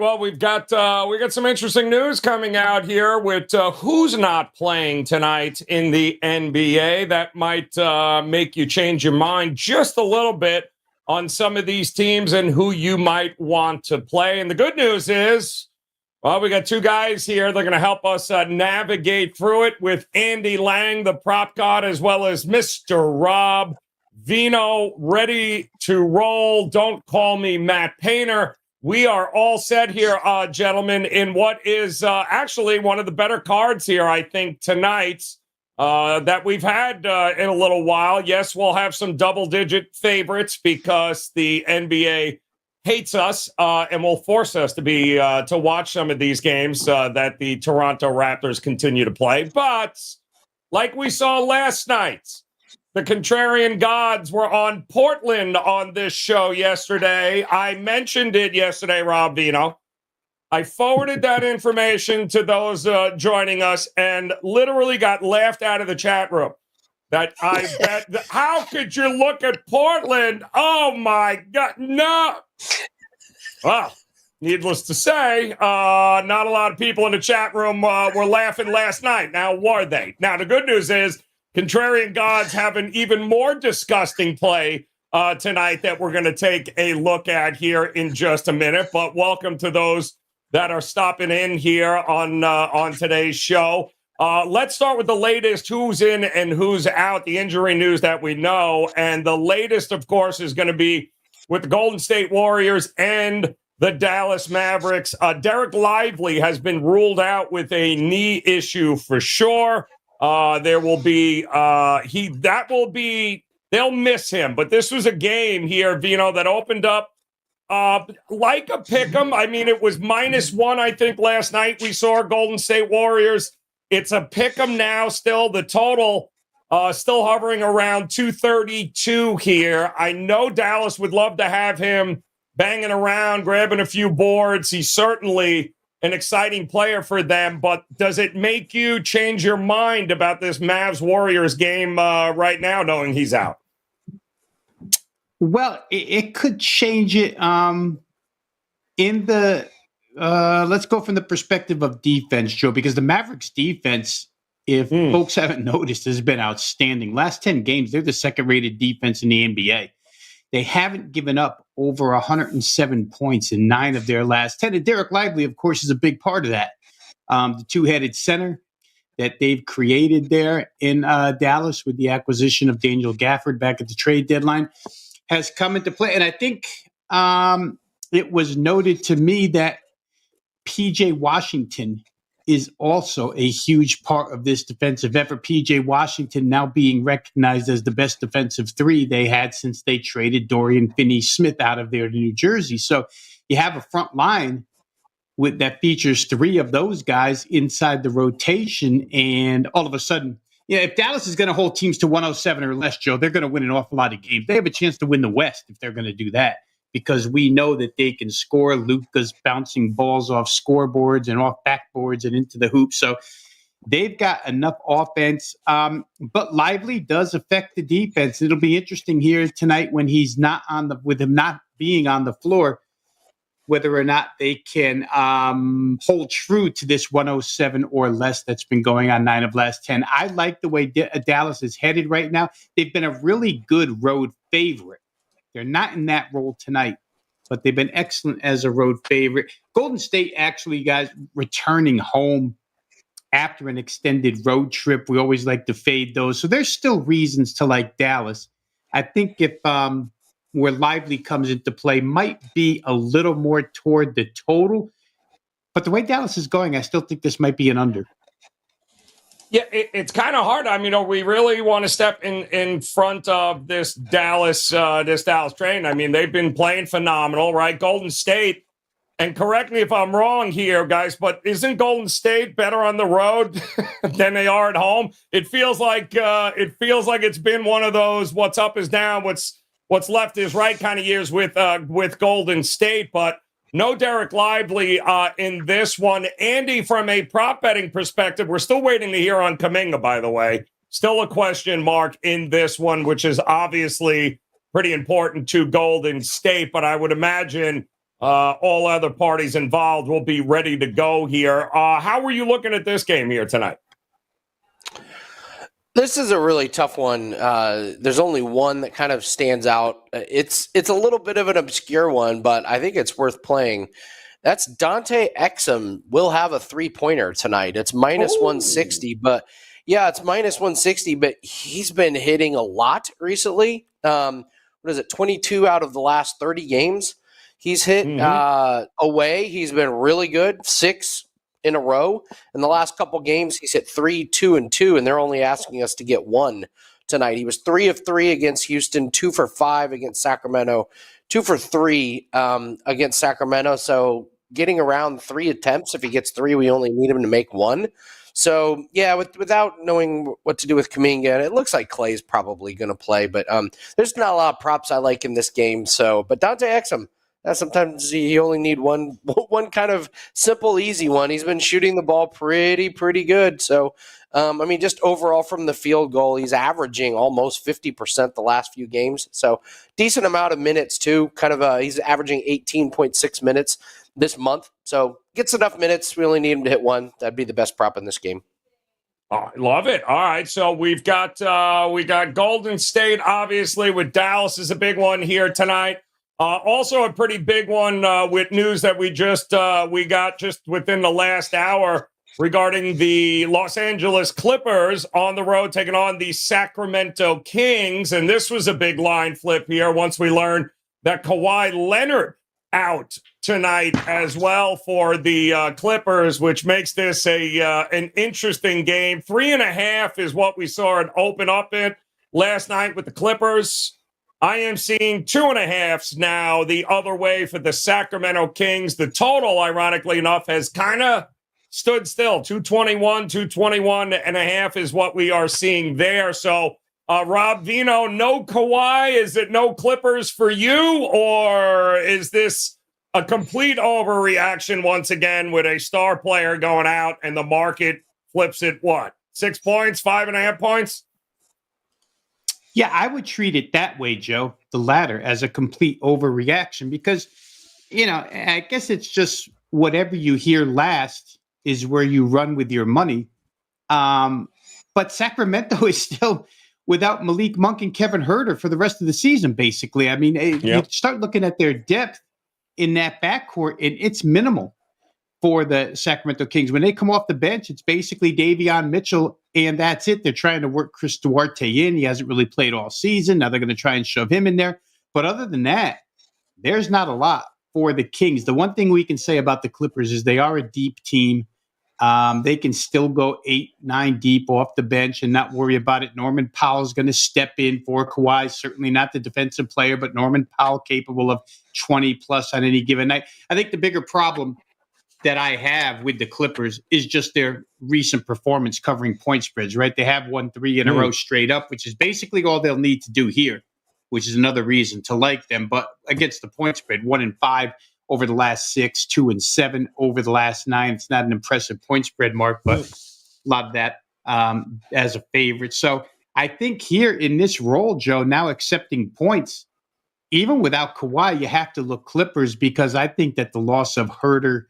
well, we got some interesting news coming out here with who's not playing tonight in the NBA. That might make you change your mind just a little bit on some of these teams and who you might want to play. And the good news is, well, we got two guys here. They're going to help us navigate through it with Andy Lang, the prop god, as well as Mr. Rob Vino, ready to roll. Don't call me Matt Painter. We are all set here, gentlemen, in what is actually one of the better cards here, I think, tonight that we've had in a little while. Yes, we'll have some double-digit favorites because the NBA hates us and will force us to watch some of these games that the Toronto Raptors continue to play. But like we saw last night, the contrarian gods were on Portland on this show yesterday. I mentioned it yesterday, Rob Vino. I forwarded that information to those joining us and literally got laughed out of the chat room. How could you look at Portland? Oh, my God, no. Well, needless to say, not a lot of people in the chat room were laughing last night. Now, were they? Now, the good news is, contrarian gods have an even more disgusting play tonight that we're going to take a look at here in just a minute. But welcome to those that are stopping in here on today's show. Let's start with the latest who's in and who's out, the injury news that we know. And the latest, of course, is going to be with the Golden State Warriors and the Dallas Mavericks. Derek Lively has been ruled out with a knee issue for sure. There will be, they'll miss him. But this was a game here, Vino, that opened up like a pick'em. I mean, it was -1, I think, last night. We saw Golden State Warriors. It's a pick'em now still. The total still hovering around 232 here. I know Dallas would love to have him banging around, grabbing a few boards. He's certainly an exciting player for them, but does it make you change your mind about this Mavs-Warriors game right now, knowing he's out? Well, it could change it let's go from the perspective of defense, Joe, because the Mavericks defense, if folks haven't noticed, has been outstanding. Last 10 games, they're the second-rated defense in the NBA. They haven't given up over 107 points in 9 of their last 10. And Derek Lively, of course, is a big part of that. The two-headed center that they've created there in Dallas with the acquisition of Daniel Gafford back at the trade deadline has come into play. And I think it was noted to me that P.J. Washington is also a huge part of this defensive effort. P.J. Washington now being recognized as the best defensive three they had since they traded Dorian Finney-Smith out of there to New Jersey. So you have a front line that features 3 of those guys inside the rotation. And all of a sudden, if Dallas is going to hold teams to 107 or less, Joe, they're going to win an awful lot of games. They have a chance to win the West if they're going to do that, because we know that they can score. Luka's bouncing balls off scoreboards and off backboards and into the hoop. So they've got enough offense. But Lively does affect the defense. It'll be interesting here tonight when he's not with him not being on the floor, whether or not they can hold true to this 107 or less that's been going on 9 of last 10. I like the way Dallas is headed right now. They've been a really good road favorite. They're not in that role tonight, but they've been excellent as a road favorite. Golden State actually, guys, returning home after an extended road trip. We always like to fade those. So there's still reasons to like Dallas. I think if where Lively comes into play might be a little more toward the total. But the way Dallas is going, I still think this might be an under. Yeah, it's kind of hard. I mean, we really want to step in front of this Dallas train. I mean, they've been playing phenomenal, right? Golden State, and correct me if I'm wrong here, guys, but isn't Golden State better on the road than they are at home? It feels like it's been one of those what's up is down, what's left is right kind of years with Golden State, but no Derek Lively in this one. Andy, from a prop betting perspective, we're still waiting to hear on Kuminga, by the way. Still a question mark in this one, which is obviously pretty important to Golden State. But I would imagine all other parties involved will be ready to go here. How were you looking at this game here tonight? This is a really tough one. There's only one that kind of stands out. It's a little bit of an obscure one, but I think it's worth playing. That's Dante Exum will have a 3-pointer tonight. It's minus 160, but yeah, it's minus 160, but he's been hitting a lot recently. What is it, 22 out of the last 30 games? He's hit away. He's been really good, 6 in a row. In the last couple games, he's hit 3, 2, and 2, and they're only asking us to get 1 tonight. He was 3 of 3 against Houston, 2 for 5 against Sacramento, 2 for 3 against Sacramento. So getting around 3 attempts. If he gets 3, we only need him to make 1. So, yeah, without knowing what to do with Kuminga, it looks like Clay's probably going to play. But there's not a lot of props I like in this game. So, but Dante Exum, sometimes you only need one kind of simple, easy one. He's been shooting the ball pretty good. So, just overall from the field goal, he's averaging almost 50% the last few games. So, decent amount of minutes, too. He's averaging 18.6 minutes this month. So, gets enough minutes. We only need him to hit 1. That'd be the best prop in this game. I love it. All right, so we got Golden State, obviously, with Dallas is a big one here tonight. Also a pretty big one with news that we got just within the last hour regarding the Los Angeles Clippers on the road taking on the Sacramento Kings. And this was a big line flip here once we learned that Kawhi Leonard out tonight as well for the Clippers, which makes this an interesting game. 3.5 is what we saw it open up at last night with the Clippers. I am seeing 2.5s now the other way for the Sacramento Kings. The total, ironically enough, has kind of stood still. 221.5 is what we are seeing there. So, Rob Vino, no Kawhi. Is it no Clippers for you? Or is this a complete overreaction once again with a star player going out and the market flips it, 6 points, 5.5 points? Yeah, I would treat it that way, Joe, the latter, as a complete overreaction because, I guess it's just whatever you hear last is where you run with your money. But Sacramento is still without Malik Monk and Kevin Huerter for the rest of the season, basically. I mean, you start looking at their depth in that backcourt, and it's minimal for the Sacramento Kings. When they come off the bench, it's basically Davion Mitchell, and that's it. They're trying to work Chris Duarte in. He hasn't really played all season. Now they're going to try and shove him in there. But other than that, there's not a lot for the Kings. The one thing we can say about the Clippers is they are a deep team. They can still go 8-9 deep off the bench and not worry about it. Norman Powell's going to step in for Kawhi. Certainly not the defensive player, but Norman Powell capable of 20-plus on any given night. I think the bigger problem that I have with the Clippers is just their recent performance covering point spreads, right? They have won 3 in a row straight up, which is basically all they'll need to do here, which is another reason to like them. But against the point spread, 1-5 over the last 6, 2-7 over the last 9. It's not an impressive point spread, Mark, but a lot of that as a favorite. So I think here in this role, Joe, now accepting points, even without Kawhi, you have to look Clippers because I think that the loss of Huerter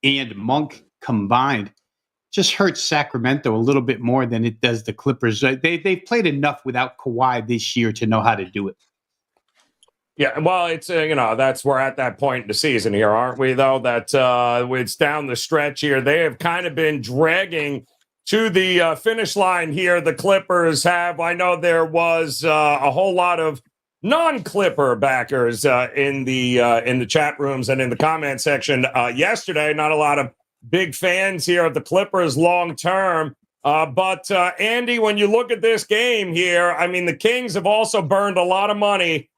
and Monk combined just hurts Sacramento a little bit more than it does the Clippers. They've played enough without Kawhi this year to know how to do it. Yeah, well, it's that's we're at that point in the season here, aren't we? Though that it's down the stretch here. They have kind of been dragging to the finish line here. The Clippers have. I know there was a whole lot of non-Clipper backers in the chat rooms and in the comment section yesterday. Not a lot of big fans here of the Clippers long term. But Andy, when you look at this game here, I mean, the Kings have also burned a lot of money.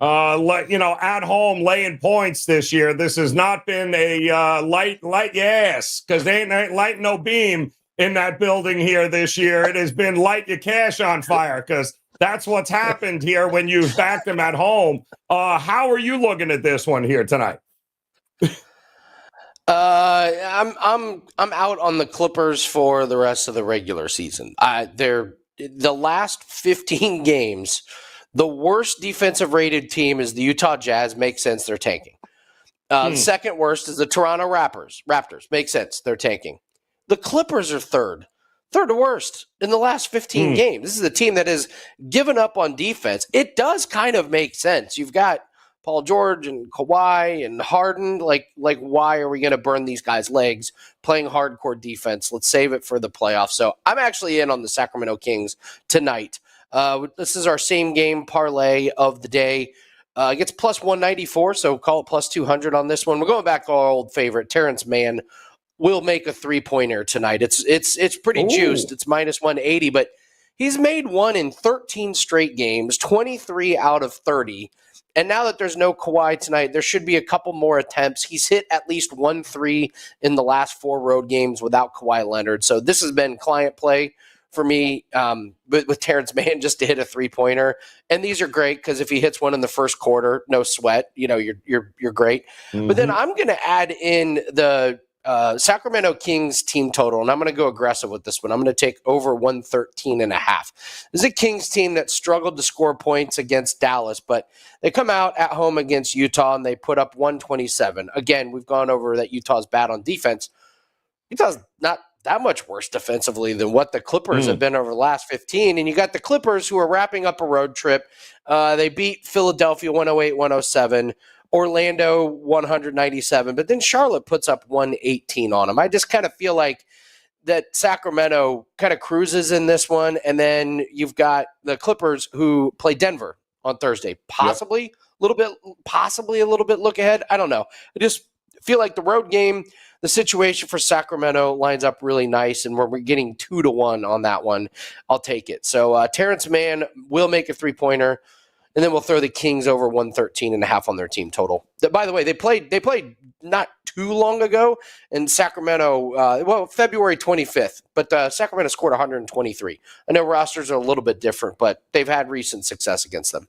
At home laying points this year. This has not been a light yes, because they ain't light no beam in that building here this year. It has been light your cash on fire because that's what's happened here when you back them at home. How are you looking at this one here tonight? I'm out on the Clippers for the rest of the regular season. They're the last 15 games. The worst defensive rated team is the Utah Jazz. Makes sense. They're tanking. The second worst is the Toronto Raptors. Makes sense. They're tanking. The Clippers are third to worst in the last 15 games. This is a team that has given up on defense. It does kind of make sense. You've got Paul George and Kawhi and Harden. Like why are we going to burn these guys' legs playing hardcore defense? Let's save it for the playoffs. So I'm actually in on the Sacramento Kings tonight. This is our same game parlay of the day. It gets plus 194, so call it plus 200 on this one. We're going back to our old favorite, Terrence Mann will make a 3-pointer tonight. It's pretty juiced. It's minus 180, but he's made one in 13 straight games, 23 out of 30. And now that there's no Kawhi tonight, there should be a couple more attempts. He's hit at least 1-3 in the last 4 road games without Kawhi Leonard. So this has been client play for me with Terrence Mann just to hit a 3-pointer. And these are great because if he hits one in the first quarter, no sweat, you're great. Mm-hmm. But then I'm going to add in the Sacramento Kings team total, and I'm going to go aggressive with this one. I'm going to take over 113.5. This is a Kings team that struggled to score points against Dallas, but they come out at home against Utah and they put up 127. Again, we've gone over that Utah's bad on defense. Utah's not that much worse defensively than what the Clippers have been over the last 15. And you got the Clippers who are wrapping up a road trip. They beat Philadelphia 108-107. Orlando 197, but then Charlotte puts up 118 on them. I just kind of feel like that Sacramento kind of cruises in this one, and then you've got the Clippers who play Denver on Thursday. Possibly a little bit look ahead. I don't know. I just feel like the road game, the situation for Sacramento lines up really nice, and we're getting 2-1 on that one. I'll take it. So Terrence Mann will make a 3-pointer. And then we'll throw the Kings over 113.5 on their team total. By the way, they played not too long ago in Sacramento, February 25th. But Sacramento scored 123. I know rosters are a little bit different, but they've had recent success against them.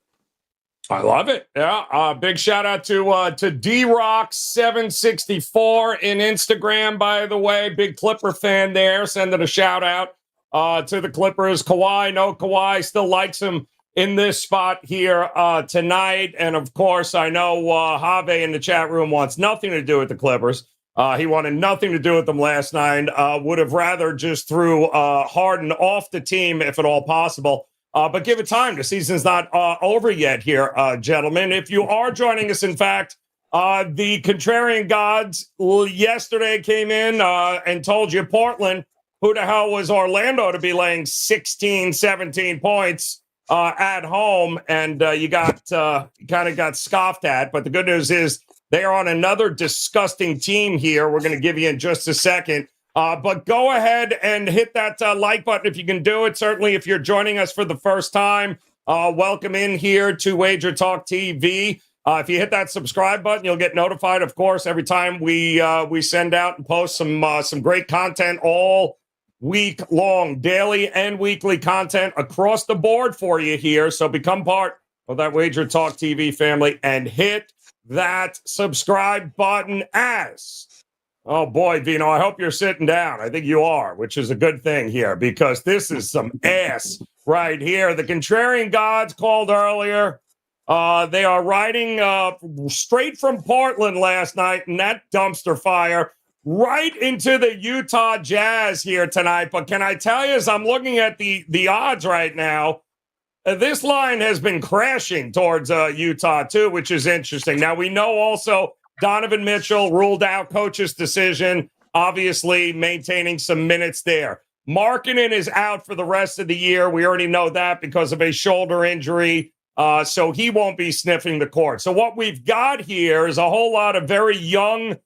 I love it. Yeah. Big shout out to D-Rock764 in Instagram, by the way. Big Clipper fan there. Sending a shout out to the Clippers. Kawhi still likes him in this spot here tonight. And, of course, I know Have in the chat room wants nothing to do with the Clippers. He wanted nothing to do with them last night. Would have rather just threw Harden off the team if at all possible. But give it time. The season's not over yet here, gentlemen. If you are joining us, in fact, the contrarian gods yesterday came in and told you Portland, who the hell was Orlando to be laying 16, 17 points at home, and you kind of got scoffed at. But the good news is they are on another disgusting team here. We're going to give you in just a second. But go ahead and hit that like button if you can do it. Certainly, if you're joining us for the first time, welcome in here to WagerTalk TV. If you hit that subscribe button, you'll get notified, of course, every time we send out and post some great content all week long, daily and weekly content across the board for you here. So become part of that WagerTalk TV family and hit that subscribe button oh boy, Vino, I hope you're sitting down. I think you are, which is a good thing here because this is some ass right here. The contrarian gods called earlier. They are riding straight from Portland last night in that dumpster fire right into the Utah Jazz here tonight. But can I tell you, as I'm looking at the odds right now, this line has been crashing towards Utah too, which is interesting. Now, we know also Donovan Mitchell ruled out, coach's decision, obviously maintaining some minutes there. Markkanen is out for the rest of the year. We already know that because of a shoulder injury. So he won't be sniffing the court. So what we've got here is a whole lot of very young,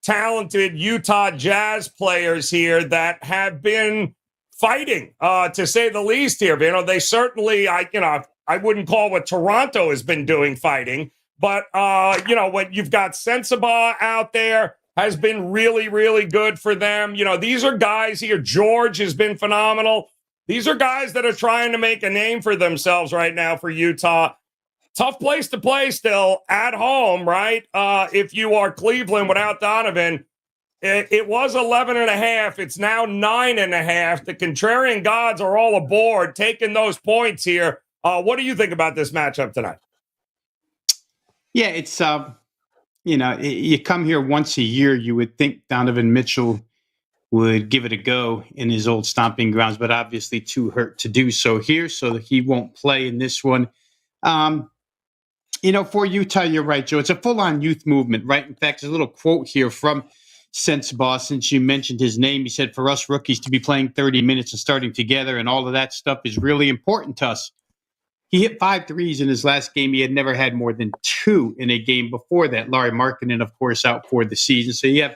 talented Utah Jazz players here that have been fighting, to say the least here. You know, they certainly, I wouldn't call what Toronto has been doing fighting, but, when you've got Sensabaugh out there has been really, really good for them. You know, these are guys here. George has been phenomenal. These are guys that are trying to make a name for themselves right now for Utah. Tough place to play still at home, right? If you are Cleveland without Donovan, it was 11.5. It's now 9.5. The contrarian gods are all aboard, taking those points here. What do you think about this matchup tonight? Yeah, it's you come here once a year, you would think Donovan Mitchell would give it a go in his old stomping grounds, but obviously too hurt to do so here, so he won't play in this one. For Utah, you're right, Joe. It's a full-on youth movement, right? In fact, there's a little quote here from Sense Boss, since you mentioned his name. He said, for us rookies to be playing 30 minutes and starting together and all of that stuff is really important to us. He hit 5 threes in his last game. He had never had more than 2 in a game before that. Larry Markkinen, of course, out for the season. So you have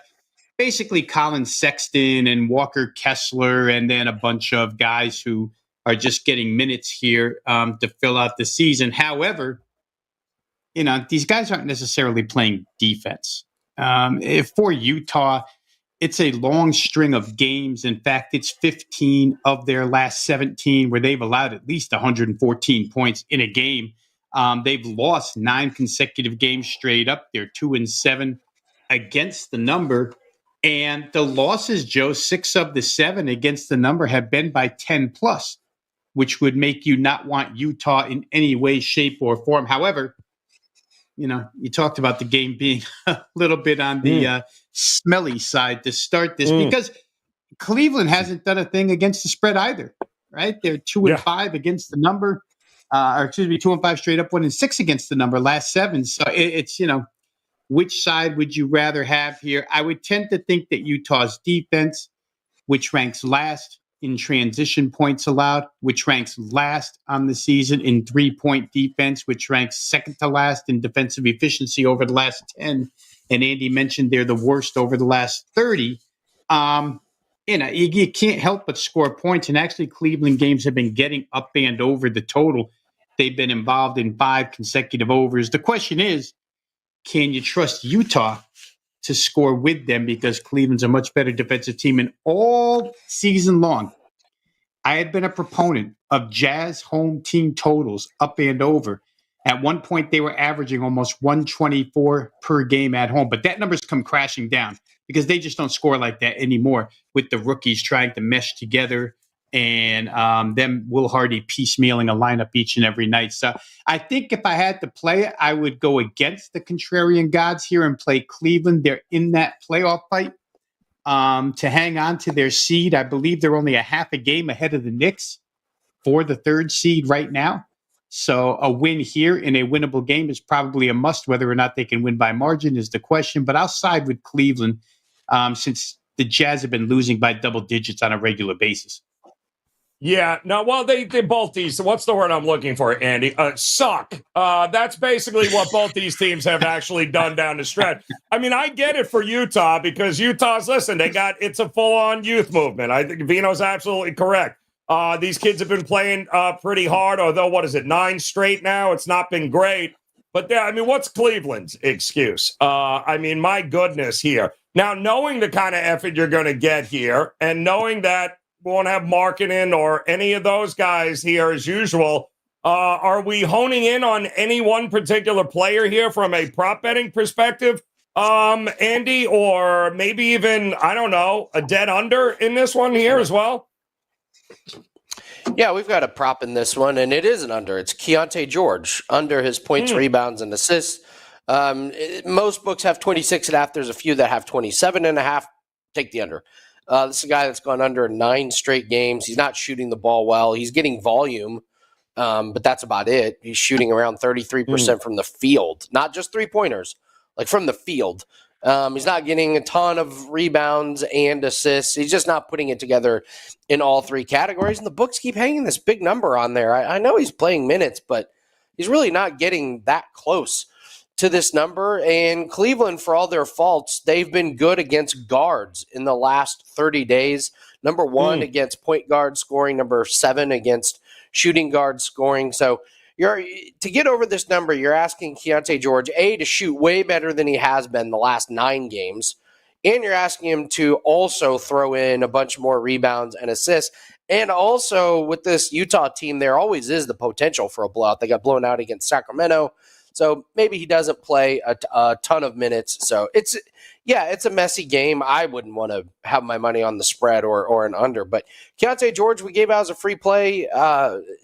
basically Colin Sexton and Walker Kessler, and then a bunch of guys who are just getting minutes here to fill out the season. However, these guys aren't necessarily playing defense. For Utah, it's a long string of games. In fact, it's 15 of their last 17 where they've allowed at least 114 points in a game. They've lost 9 consecutive games straight up. They're 2-7 against the number. And the losses, Joe, 6 of the 7 against the number have been by 10 plus, which would make you not want Utah in any way, shape, or form. However, you talked about the game being a little bit on the smelly side to start this because Cleveland hasn't done a thing against the spread either, right? They're 2-5 against the number, 2-5 straight up, 1-6 against the number last 7. So it's, which side would you rather have here? I would tend to think that Utah's defense, which ranks last in transition points allowed, which ranks last on the season in 3-point defense, which ranks second to last in defensive efficiency over the last 10. And Andy mentioned they're the worst over the last 30. You can't help but score points. And actually, Cleveland games have been getting up and over the total. They've been involved in 5 consecutive overs. The question is, can you trust Utah to score with them, because Cleveland's a much better defensive team? And all season long, I had been a proponent of Jazz home team totals up and over. At one point, they were averaging almost 124 per game at home, but that number's come crashing down because they just don't score like that anymore with the rookies trying to mesh together and them Will Hardy piecemealing a lineup each and every night. So I think if I had to play it, I would go against the contrarian gods here and play Cleveland. They're in that playoff fight to hang on to their seed. I believe they're only a half a game ahead of the Knicks for the 3rd seed right now. So a win here in a winnable game is probably a must. Whether or not they can win by margin is the question. But I'll side with Cleveland since the Jazz have been losing by double digits on a regular basis. Yeah, no, well, they both these, what's the word I'm looking for, Andy? Suck. That's basically what both these teams have actually done down the stretch. I mean, I get it for Utah because Utah's, listen, it's a full-on youth movement. I think Vino's absolutely correct. These kids have been playing pretty hard, although, 9 straight now? It's not been great. But, what's Cleveland's excuse? My goodness here. Now, knowing the kind of effort you're going to get here and knowing that we won't have Markkinen or any of those guys here as usual. Are we honing in on any one particular player here from a prop betting perspective, Andy, or maybe even, I don't know, a dead under in this one here as well? Yeah, we've got a prop in this one, and it is an under. It's Keontae George, under his points, rebounds, and assists. Most books have 26.5. There's a few that have 27.5. Take the under. This is a guy that's gone under 9 straight games. He's not shooting the ball well. He's getting volume, but that's about it. He's shooting around 33% from the field, not just 3-pointers, like from the field. He's not getting a ton of rebounds and assists. He's just not putting it together in all 3 categories. And the books keep hanging this big number on there. I know he's playing minutes, but he's really not getting that close to this number. And Cleveland, for all their faults, they've been good against guards in the last 30 days. Number 1 against point guard scoring, number 7 against shooting guard scoring. So to get over this number, you're asking Keontae George, A, to shoot way better than he has been the last 9 games. And you're asking him to also throw in a bunch more rebounds and assists. And also with this Utah team, there always is the potential for a blowout. They got blown out against Sacramento. So maybe he doesn't play a ton of minutes. So it's a messy game. I wouldn't want to have my money on the spread or an under. But Keontae George, we gave out as a free play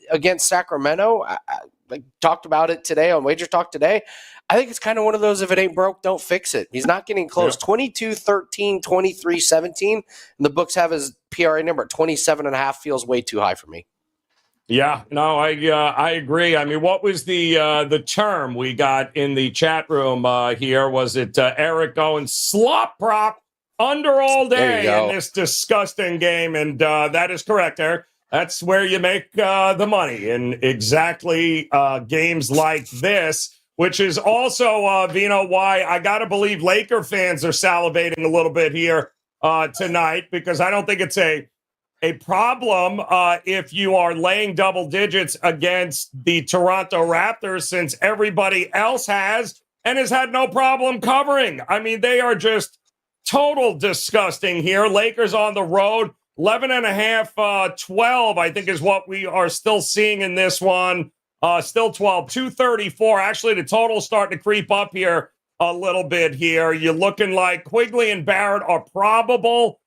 against Sacramento. I talked about it today on WagerTalk today. I think it's kind of one of those, if it ain't broke, don't fix it. He's not getting close. 22-13, 23-17, and the books have his PRA number at 27.5. Feels way too high for me. Yeah, no, I agree. I mean, what was the term we got in the chat room here? Was it Eric going slop prop under all day in this disgusting game? And that is correct, Eric. That's where you make the money in exactly games like this, which is also, Vino, why I got to believe Laker fans are salivating a little bit here tonight, because I don't think it's a problem if you are laying double digits against the Toronto Raptors, since everybody else has and has had no problem covering. I mean, they are just total disgusting here. Lakers on the road, 11.5, 12, I think is what we are still seeing in this one. Still 12, 234. Actually, the total's starting to creep up here a little bit here. You're looking like Quigley and Barrett are probable.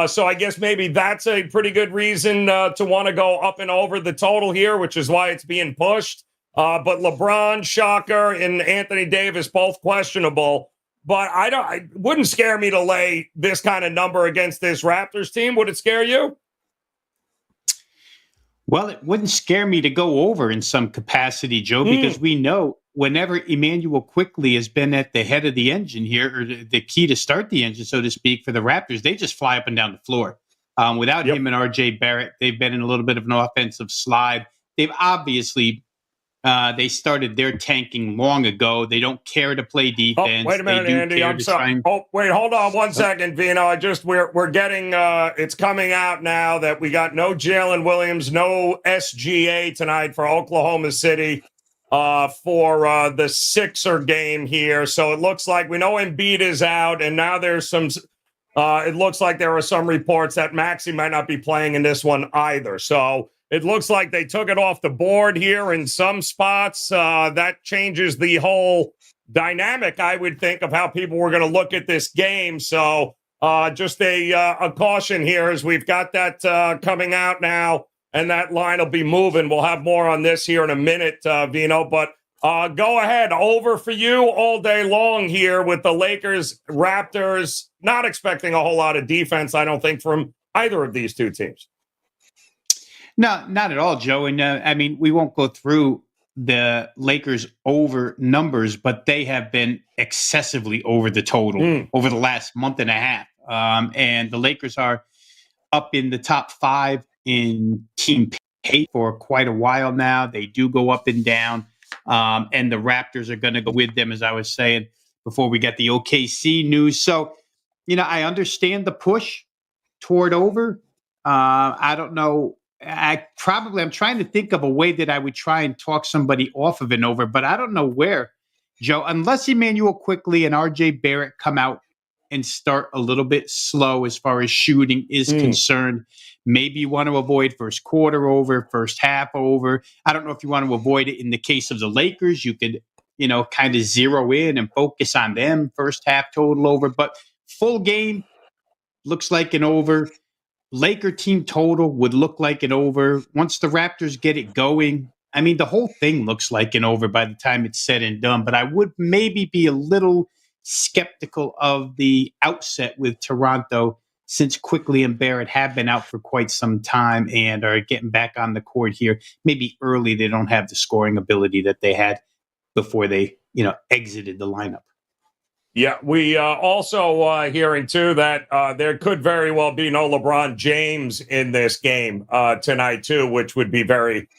So I guess maybe that's a pretty good reason to want to go up and over the total here, which is why it's being pushed. But LeBron, shocker, and Anthony Davis, both questionable. But it wouldn't scare me to lay this kind of number against this Raptors team. Would it scare you? Well, it wouldn't scare me to go over in some capacity, Joe, because we know whenever Emmanuel Quickly has been at the head of the engine here, or the key to start the engine, so to speak, for the Raptors, they just fly up and down the floor. Without him and RJ Barrett, they've been in a little bit of an offensive slide. They've obviously they started their tanking long ago. They don't care to play defense. Oh, wait a minute, Andy. I'm sorry. Wait, hold on one second, Vino. We're getting it's coming out now that we got no Jalen Williams, no SGA tonight for Oklahoma City for the Sixer game here. So it looks like we know Embiid is out, and now there's some. It looks like there are some reports that Maxey might not be playing in this one either. So it looks like they took it off the board here in some spots. That changes the whole dynamic, I would think, of how people were going to look at this game. So just a caution here, as we've got that coming out now, and that line will be moving. We'll have more on this here in a minute, Vino. But go ahead. Over for you all day long here with the Lakers, Raptors. Not expecting a whole lot of defense, I don't think, from either of these two teams. No, not at all, Joe. And I mean, we won't go through the Lakers over numbers, but they have been excessively over the total over the last month and a half. And the Lakers are up in the top 5 in team pay for quite a while now. They do go up and down. And the Raptors are going to go with them, as I was saying before we get the OKC news. So, I understand the push toward over. I don't know. I'm trying to think of a way that I would try and talk somebody off of an over, but I don't know where, Joe, unless Emmanuel Quickly and RJ Barrett come out and start a little bit slow as far as shooting is concerned. Maybe you want to avoid first quarter over, first half over. I don't know if you want to avoid it in the case of the Lakers. You could, kind of zero in and focus on them, first half total over, but full game looks like an over. Laker team total would look like an over. Once the Raptors get it going, I mean, the whole thing looks like an over by the time it's said and done. But I would maybe be a little skeptical of the outset with Toronto, since Quickly and Barrett have been out for quite some time and are getting back on the court here. Maybe early they don't have the scoring ability that they had before they, exited the lineup. Yeah, we also hearing, too, that there could very well be no LeBron James in this game tonight, too, which would be very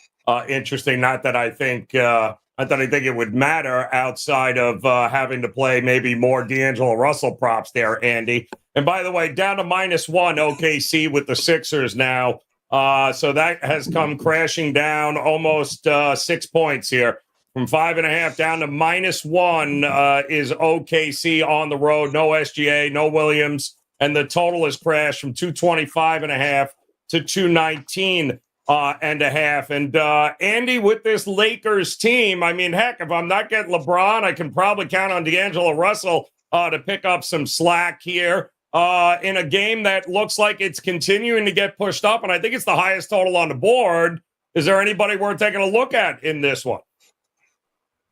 interesting. Not that I think it would matter outside of having to play maybe more D'Angelo Russell props there, Andy. And by the way, down to -1 OKC with the Sixers now. So that has come crashing down almost 6 points here. From 5.5 down to -1 is OKC on the road. No SGA, no Williams. And the total has crashed from 225.5 to 219.5. And Andy, with this Lakers team, I mean, heck, if I'm not getting LeBron, I can probably count on D'Angelo Russell to pick up some slack here in a game that looks like it's continuing to get pushed up. And I think it's the highest total on the board. Is there anybody worth taking a look at in this one?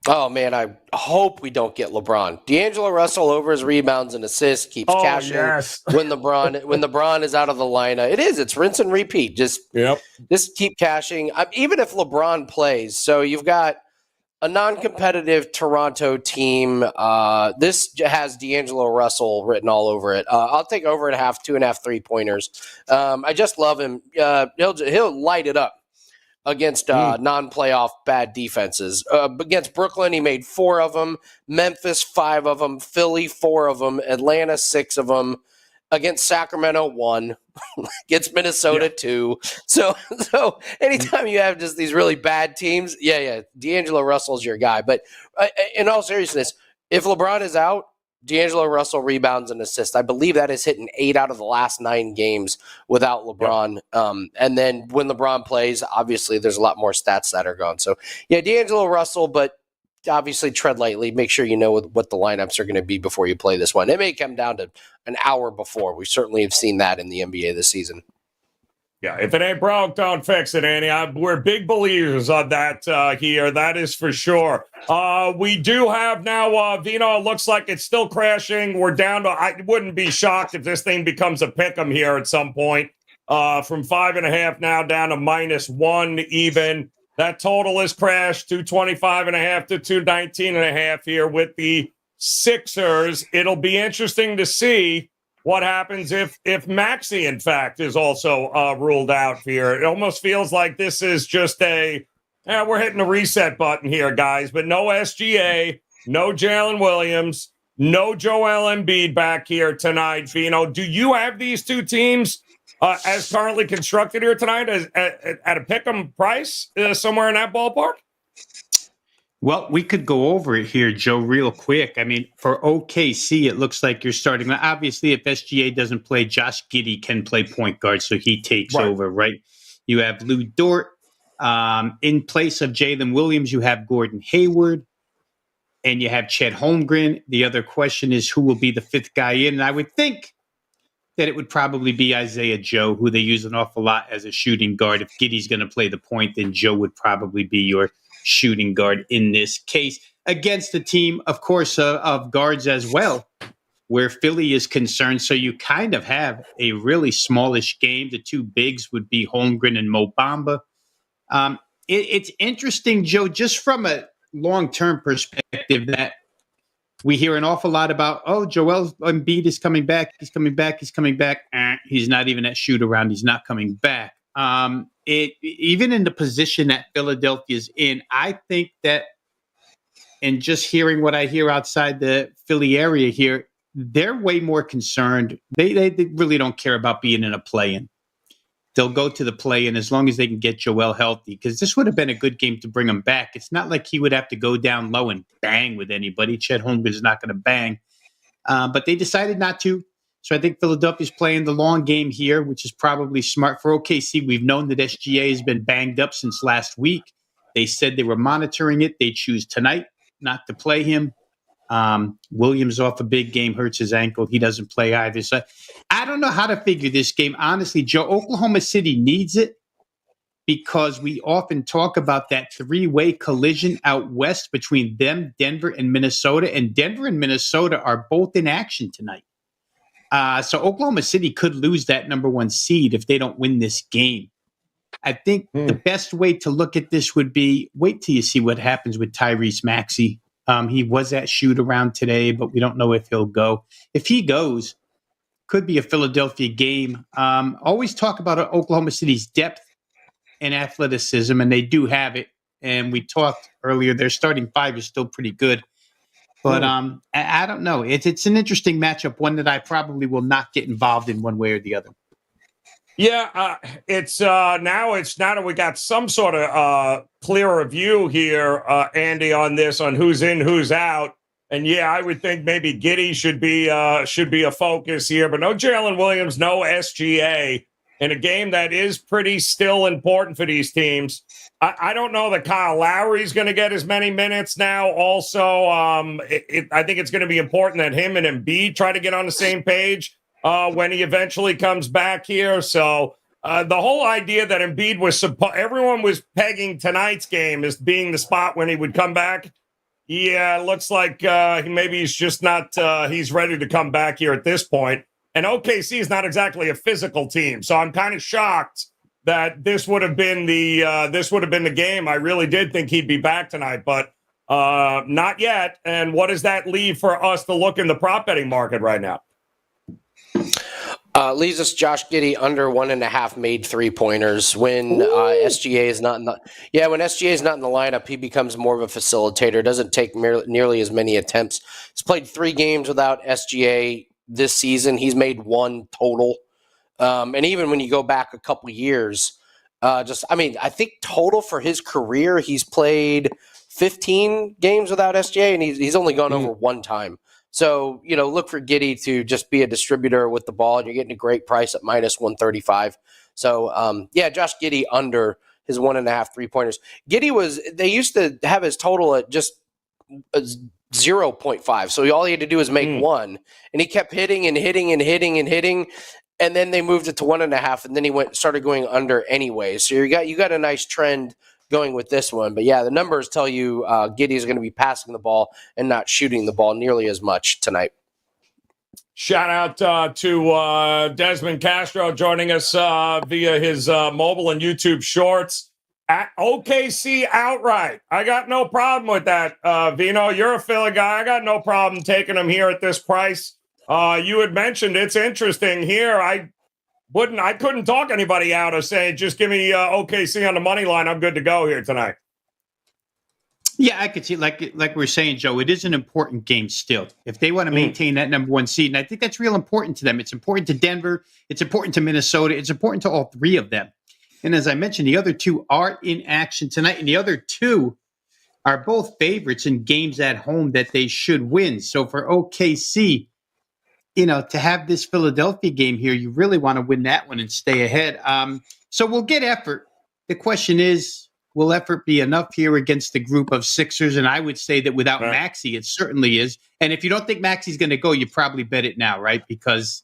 Oh man, I hope we don't get LeBron. D'Angelo Russell over his rebounds and assists, keeps cashing yes. when LeBron is out of the lineup. It's rinse and repeat. Just keep cashing. Even if LeBron plays, so you've got a non-competitive Toronto team. This has D'Angelo Russell written all over it. I'll take over at half, 2.5 3-pointers. I just love him. He'll light it up against non-playoff bad defenses. Against Brooklyn, he made 4 of them. Memphis, 5 of them. Philly, 4 of them. Atlanta, 6 of them. Against Sacramento, 1. Against Minnesota, 2. So anytime you have just these really bad teams, D'Angelo Russell's your guy. But in all seriousness, if LeBron is out, D'Angelo Russell rebounds and assists. I believe that is hitting 8 out of the last 9 games without LeBron. And then when LeBron plays, obviously there's a lot more stats that are gone. So, D'Angelo Russell, but obviously tread lightly. Make sure you know what the lineups are going to be before you play this one. It may come down to an hour before. We certainly have seen that in the NBA this season. Yeah, if it ain't broke, don't fix it, Andy. We're big believers on that here. That is for sure. We do have now, Vino, it looks like it's still crashing. We're down to, I wouldn't be shocked if this thing becomes a pick'em here at some point. From 5.5 now down to -1 even. That total is crashed, 225.5 to 219.5 here with the Sixers. It'll be interesting to see what happens if Maxey, in fact, is also ruled out here. It almost feels like this is just we're hitting a reset button here, guys. But no SGA, no Jalen Williams, no Joel Embiid back here tonight. Vino, do you have these two teams as currently constructed here tonight at a pick'em price somewhere in that ballpark? Well, we could go over it here, Joe, real quick. I mean, for OKC, it looks like you're starting. Obviously, if SGA doesn't play, Josh Giddey can play point guard, so he takes over, right? You have Lou Dort. In place of Jalen Williams, you have Gordon Hayward, and you have Chet Holmgren. The other question is who will be the 5th guy in, and I would think that it would probably be Isaiah Joe, who they use an awful lot as a shooting guard. If Giddey's going to play the point, then Joe would probably be your shooting guard in this case against a team, of course, of guards as well, where Philly is concerned. So you kind of have a really smallish game. The 2 bigs would be Holmgren and Mo Bamba. It's interesting, Joe, just from a long-term perspective, that we hear an awful lot about, Joel Embiid is coming back. He's coming back. He's coming back. He's not even at shoot around. He's not coming back. Even in the position that Philadelphia's in, I think that, and just hearing what I hear outside the Philly area here, they're way more concerned. They really don't care about being in a play-in. They'll go to the play-in as long as they can get Joel healthy, because this would have been a good game to bring him back. It's not like he would have to go down low and bang with anybody. Chet Holmgren is not going to bang. But they decided not to. So I think Philadelphia's playing the long game here, which is probably smart for OKC. We've known that SGA has been banged up since last week. They said they were monitoring it. They choose tonight not to play him. Williams off a big game, hurts his ankle. He doesn't play either. So I don't know how to figure this game. Honestly, Joe, Oklahoma City needs it because we often talk about that 3-way collision out west between them, Denver, and Minnesota. And Denver and Minnesota are both in action tonight. So Oklahoma City could lose that number 1 seed if they don't win this game. I think the best way to look at this would be wait till you see what happens with Tyrese Maxey. He was at shoot around today, but we don't know if he'll go. If he goes, could be a Philadelphia game. Always talk about Oklahoma City's depth and athleticism, and they do have it. And we talked earlier, their starting 5 is still pretty good. But I don't know. It's an interesting matchup, one that I probably will not get involved in one way or the other. Yeah, it's now that we got some sort of clearer view here, Andy, on this, on who's in, who's out. And I would think maybe Giddey should be a focus here, but no Jalen Williams, no SGA in a game that is pretty still important for these teams. I don't know that Kyle Lowry's going to get as many minutes now. Also, I think it's going to be important that him and Embiid try to get on the same page when he eventually comes back here. So the whole idea that Embiid was everyone was pegging tonight's game as being the spot when he would come back. Yeah, it looks like maybe he's just not he's ready to come back here at this point. And OKC is not exactly a physical team, so I'm kind of shocked that this would have been the game. I really did think he'd be back tonight, but not yet. And what does that leave for us to look in the prop betting market right now? Leaves us Josh Giddey under 1.5 made 3-pointers. When SGA is not in the lineup, he becomes more of a facilitator. Doesn't take nearly as many attempts. He's played 3 games without SGA this season. He's made 1 total. And even when you go back a couple years, I think total for his career, he's played 15 games without SGA, and he's only gone over 1 time. So, look for Giddey to just be a distributor with the ball, and you're getting a great price at minus 135. So, Josh Giddey under his 1.5 3-pointers. They used to have his total at just 0.5. So all he had to do was make 1, and he kept hitting and hitting and hitting and hitting. And then they moved it to 1.5, and then he started going under anyway. So you got a nice trend going with this one. But yeah, the numbers tell you Giddey is going to be passing the ball and not shooting the ball nearly as much tonight. Shout out to Desmond Castro joining us via his mobile and YouTube shorts. At OKC outright. I got no problem with that. Vino, you're a Philly guy. I got no problem taking him here at this price. You had mentioned it's interesting here. I couldn't talk anybody out of saying, just give me OKC on the money line. I'm good to go here tonight. Yeah, I could see, like we were saying, Joe, it is an important game still. If they want to maintain that number 1 seed, and I think that's real important to them. It's important to Denver. It's important to Minnesota. It's important to all 3 of them. And as I mentioned, the other 2 are in action tonight, and the other 2 are both favorites in games at home that they should win. So for OKC, to have this Philadelphia game here, you really want to win that one and stay ahead. So we'll get effort. The question is, will effort be enough here against the group of Sixers? And I would say that without Maxey, it certainly is. And if you don't think Maxey's going to go, you probably bet it now, right? Because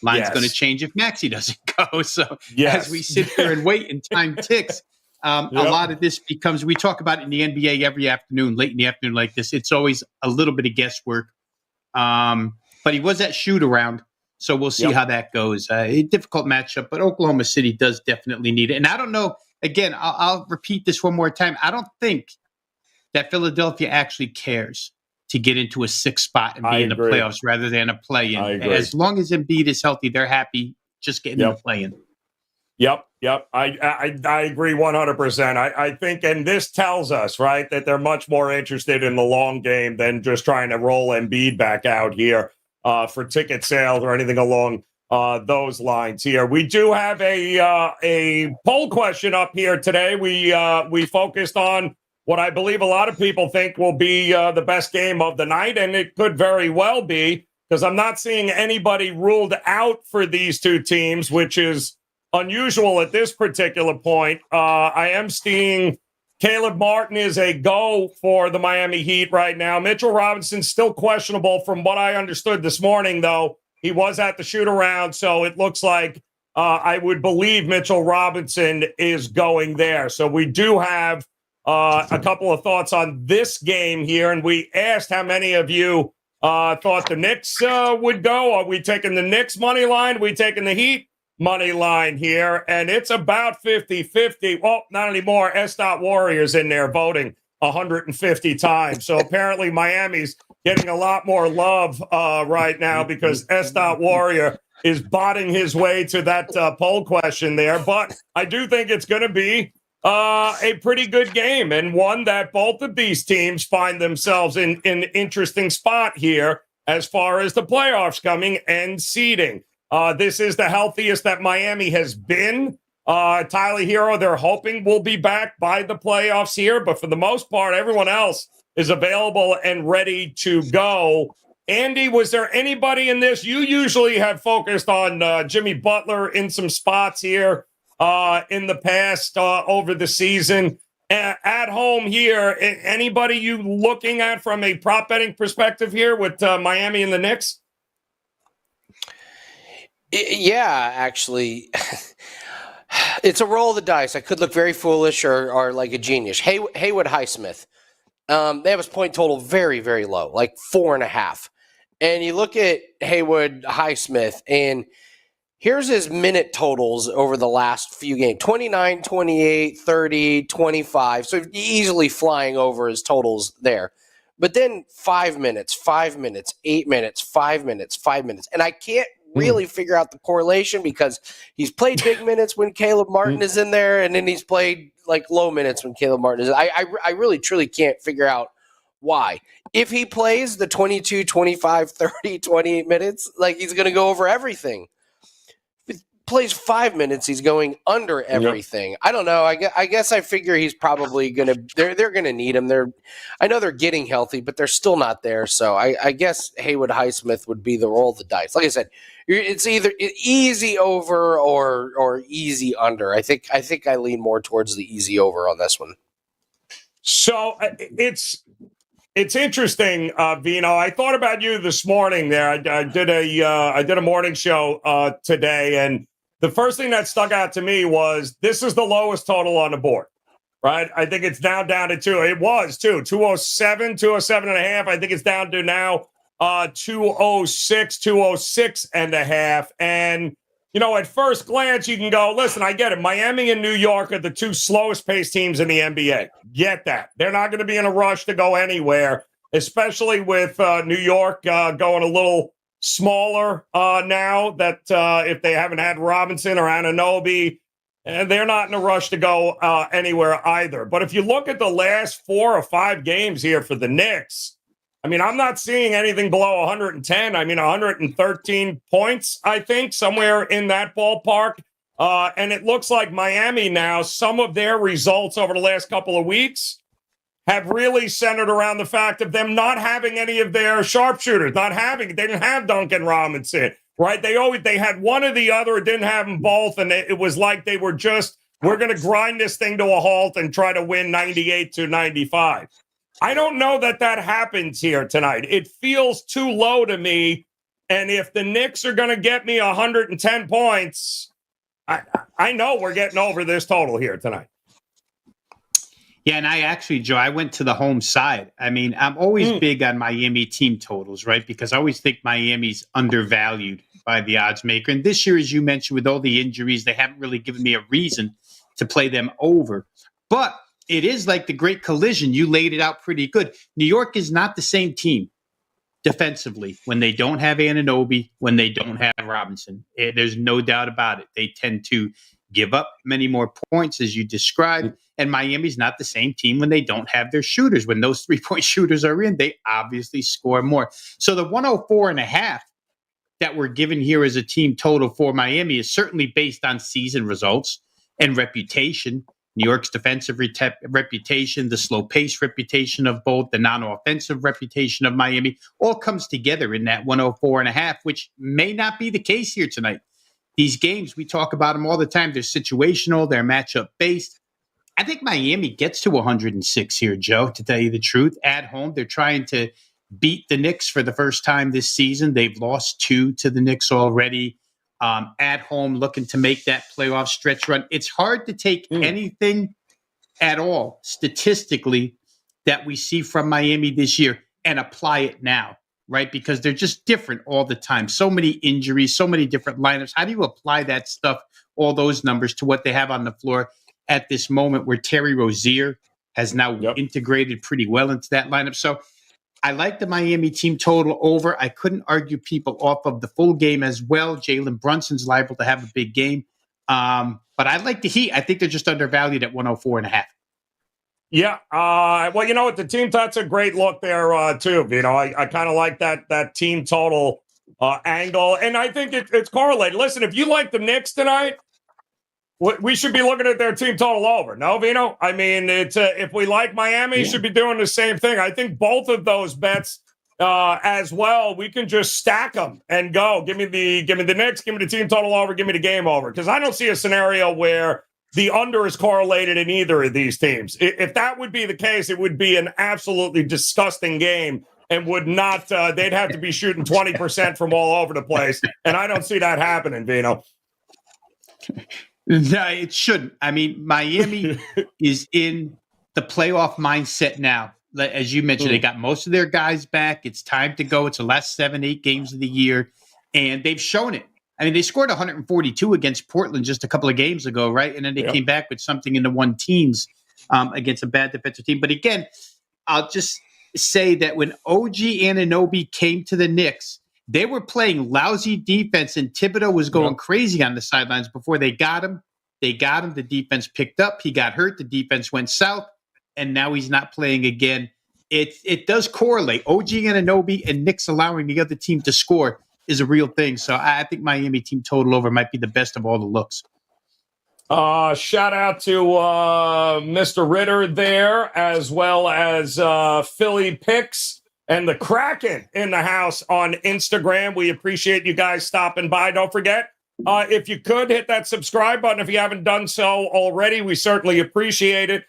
line's going to change if Maxey doesn't go. So as we sit here and wait and time ticks, a lot of this becomes, we talk about it in the NBA every afternoon, late in the afternoon like this. It's always a little bit of guesswork. But he was at shoot around, so we'll see how that goes. A difficult matchup, but Oklahoma City does definitely need it. And I don't know, again, I'll repeat this one more time. I don't think that Philadelphia actually cares to get into a 6th spot and be in the playoffs rather than a play-in. As long as Embiid is healthy, they're happy just getting in the play-in. Yep. I agree 100%. I think, and this tells us, right, that they're much more interested in the long game than just trying to roll Embiid back out here for ticket sales or anything along those lines here. We do have a poll question up here today. We focused on what I believe a lot of people think will be the best game of the night, and it could very well be, because I'm not seeing anybody ruled out for these 2 teams, which is unusual at this particular point. I am seeing Caleb Martin is a go for the Miami Heat right now. Mitchell Robinson's still questionable from what I understood this morning, though. He was at the shoot-around, so it looks like I would believe Mitchell Robinson is going there. So we do have a couple of thoughts on this game here, and we asked how many of you thought the Knicks would go. Are we taking the Knicks money line? Are we taking the Heat money line here? And it's about 50-50. Well, not anymore. Warriors in there voting 150 times. So apparently Miami's getting a lot more love right now because Warrior is botting his way to that poll question there. But I do think it's going to be a pretty good game, and one that both of these teams find themselves in an interesting spot here as far as the playoffs coming and seeding. This is the healthiest that Miami has been. Tyler Hero, they're hoping will be back by the playoffs here, but for the most part, everyone else is available and ready to go. Andy, was there anybody in this? You usually have focused on Jimmy Butler in some spots here in the past over the season. At home here, anybody you looking at from a prop betting perspective here with Miami and the Knicks? Yeah, actually, it's a roll of the dice. I could look very foolish or like a genius. Haywood Highsmith. They have his point total very, very low, like 4.5. And you look at Haywood Highsmith, and here's his minute totals over the last few games: 29, 28, 30, 25. So easily flying over his totals there. But then 5 minutes, 5 minutes, 8 minutes, 5 minutes, 5 minutes. And I can't really figure out the correlation because he's played big minutes when Caleb Martin is in there, and then he's played like low minutes when Caleb Martin is. I really, truly can't figure out why. If he plays the 22, 25, 30, 28 minutes, like he's going to go over everything. If he plays 5 minutes, he's going under everything. Yep. I don't know. I guess I figure he's probably going to – they're going to need him. I know they're getting healthy, but they're still not there. So I guess Haywood Highsmith would be the roll of the dice. Like I said, it's either easy over or easy under. I think I lean more towards the easy over on this one. So it's interesting, Vino. I thought about you this morning. There, I did a morning show today, and the first thing that stuck out to me was this is the lowest total on the board, right? I think it's now down to 2. It was 207, 207 and a half. I think it's down to now 206, 206 and a half. And, at first glance, you can go, listen, I get it. Miami and New York are the 2 slowest paced teams in the NBA. Get that. They're not going to be in a rush to go anywhere, especially with New York going a little smaller now that if they haven't had Robinson or Anunoby, and they're not in a rush to go anywhere either. But if you look at the last 4 or 5 games here for the Knicks, I mean, I'm not seeing anything below 110. I mean, 113 points, I think, somewhere in that ballpark. And it looks like Miami now, some of their results over the last couple of weeks have really centered around the fact of them not having any of their sharpshooters, they didn't have Duncan Robinson, right? They had one or the other, didn't have them both. And it was like they were we're going to grind this thing to a halt and try to win 98 to 95. I don't know that happens here tonight. It feels too low to me. And if the Knicks are going to get me 110 points, I know we're getting over this total here tonight. Yeah, and I actually, Joe, I went to the home side. I mean, I'm always big on Miami team totals, right? Because I always think Miami's undervalued by the odds maker. And this year, as you mentioned, with all the injuries, they haven't really given me a reason to play them over. But it is like the great collision. You laid it out pretty good. New York is not the same team defensively when they don't have Anunoby, when they don't have Robinson. There's no doubt about it. They tend to give up many more points, as you described. And Miami's not the same team when they don't have their shooters. When those 3-point shooters are in, they obviously score more. So the 104.5 that we're given here as a team total for Miami is certainly based on season results and reputation. New York's defensive reputation, the slow pace reputation of both, the non-offensive reputation of Miami, all comes together in that 104.5, which may not be the case here tonight. These games, we talk about them all the time. They're situational, they're matchup based. I think Miami gets to 106 here, Joe, to tell you the truth. At home, they're trying to beat the Knicks for the first time this season. They've lost 2 to the Knicks already. At home, looking to make that playoff stretch run. It's hard to take anything at all statistically that we see from Miami this year and apply it now, right? Because they're just different all the time. So many injuries, so many different lineups. How do you apply that stuff, all those numbers, to what they have on the floor at this moment where Terry Rozier has now integrated pretty well into that lineup? So I like the Miami team total over. I couldn't argue people off of the full game as well. Jalen Brunson's liable to have a big game. But I like the Heat. I think they're just undervalued at 104.5. Yeah. Well, you know what? The team, that's a great look there, too. I kind of like that team total angle. And I think it's correlated. Listen, if you like the Knicks tonight, we should be looking at their team total over. No, Vino? I mean, it's if we like Miami, should be doing the same thing. I think both of those bets as well, we can just stack them and go. Give me the Knicks, give me the team total over, give me the game over. Because I don't see a scenario where the under is correlated in either of these teams. If that would be the case, it would be an absolutely disgusting game and would not, they'd have to be shooting 20% from all over the place. And I don't see that happening, Vino. No, it shouldn't. I mean, Miami is in the playoff mindset now. As you mentioned, they got most of their guys back. It's time to go. It's the last 7-8 games of the year, and they've shown it. I mean, they scored 142 against Portland just a couple of games ago, right? And then they came back with something in the 1-teens against a bad defensive team. But again, I'll just say that when OG Anunoby came to the Knicks, they were playing lousy defense, and Thibodeau was going crazy on the sidelines before they got him. They got him. The defense picked up. He got hurt. The defense went south, and now he's not playing again. It does correlate. OG Anunoby and Knicks allowing the other team to score is a real thing. So I think Miami team total over might be the best of all the looks. Shout out to Mr. Ritter there, as well as Philly Picks and the Kraken in the house on Instagram. We appreciate you guys stopping by. Don't forget, if you could, hit that subscribe button if you haven't done so already. We certainly appreciate it.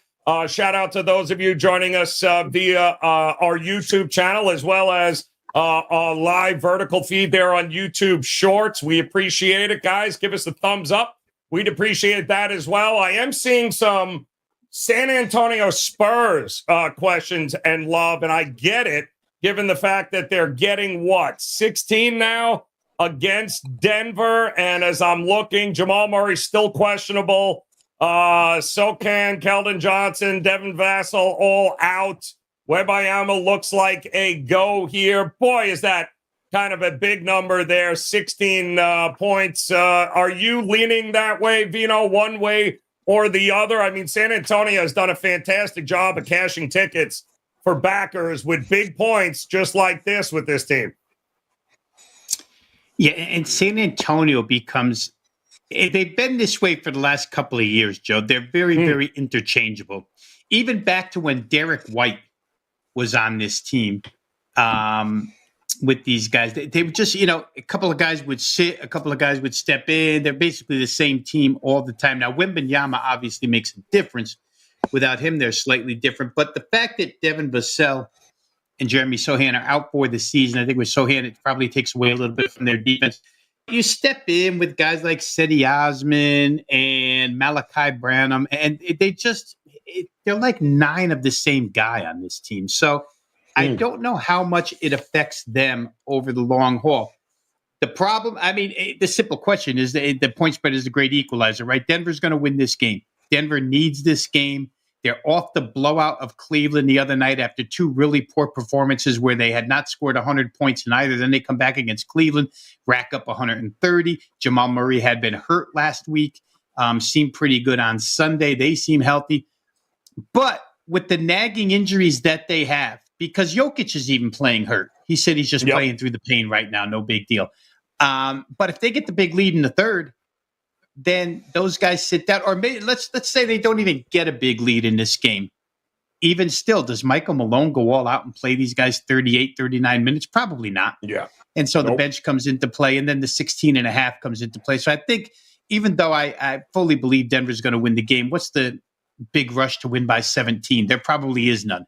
Shout out to those of you joining us via our YouTube channel, as well as a live vertical feed there on YouTube Shorts. We appreciate it, guys. Give us a thumbs up. We'd appreciate that as well. I am seeing some San Antonio Spurs questions and love, and I get it, given the fact that they're getting, 16 now against Denver. And as I'm looking, Jamal Murray still questionable. Sokan, Keldon Johnson, Devin Vassell all out. Wembanyama looks like a go here. Boy, is that kind of a big number there, 16 points. Are you leaning that way, Vino, one way or the other? I mean, San Antonio has done a fantastic job of cashing tickets for backers with big points just like this with this team. Yeah, and San Antonio becomes – they've been this way for the last couple of years, Joe. They're very, very interchangeable. Even back to when Derek White was on this team with these guys. They were just, a couple of guys would sit, a couple of guys would step in. They're basically the same team all the time. Now, Wembanyama obviously makes a difference. Without him, they're slightly different. But the fact that Devin Vassell and Jeremy Sohan are out for the season, I think with Sohan, it probably takes away a little bit from their defense. You step in with guys like Cedi Osman and Malachi Branham, and they're like 9 of the same guy on this team. So I don't know how much it affects them over the long haul. The problem, the simple question is the point spread is a great equalizer, right? Denver's going to win this game. Denver needs this game. They're off the blowout of Cleveland the other night after 2 really poor performances where they had not scored 100 points in either. Then they come back against Cleveland, rack up 130. Jamal Murray had been hurt last week, seemed pretty good on Sunday. They seem healthy. But with the nagging injuries that they have, because Jokic is even playing hurt. He said he's just playing through the pain right now. No big deal. But if they get the big lead in the third, then those guys sit down. Or maybe let's say they don't even get a big lead in this game. Even still, does Michael Malone go all out and play these guys 38, 39 minutes? Probably not. Yeah. And so the bench comes into play, and then the 16 and a half comes into play. So I think even though I fully believe Denver's going to win the game, what's the big rush to win by 17? There probably is none.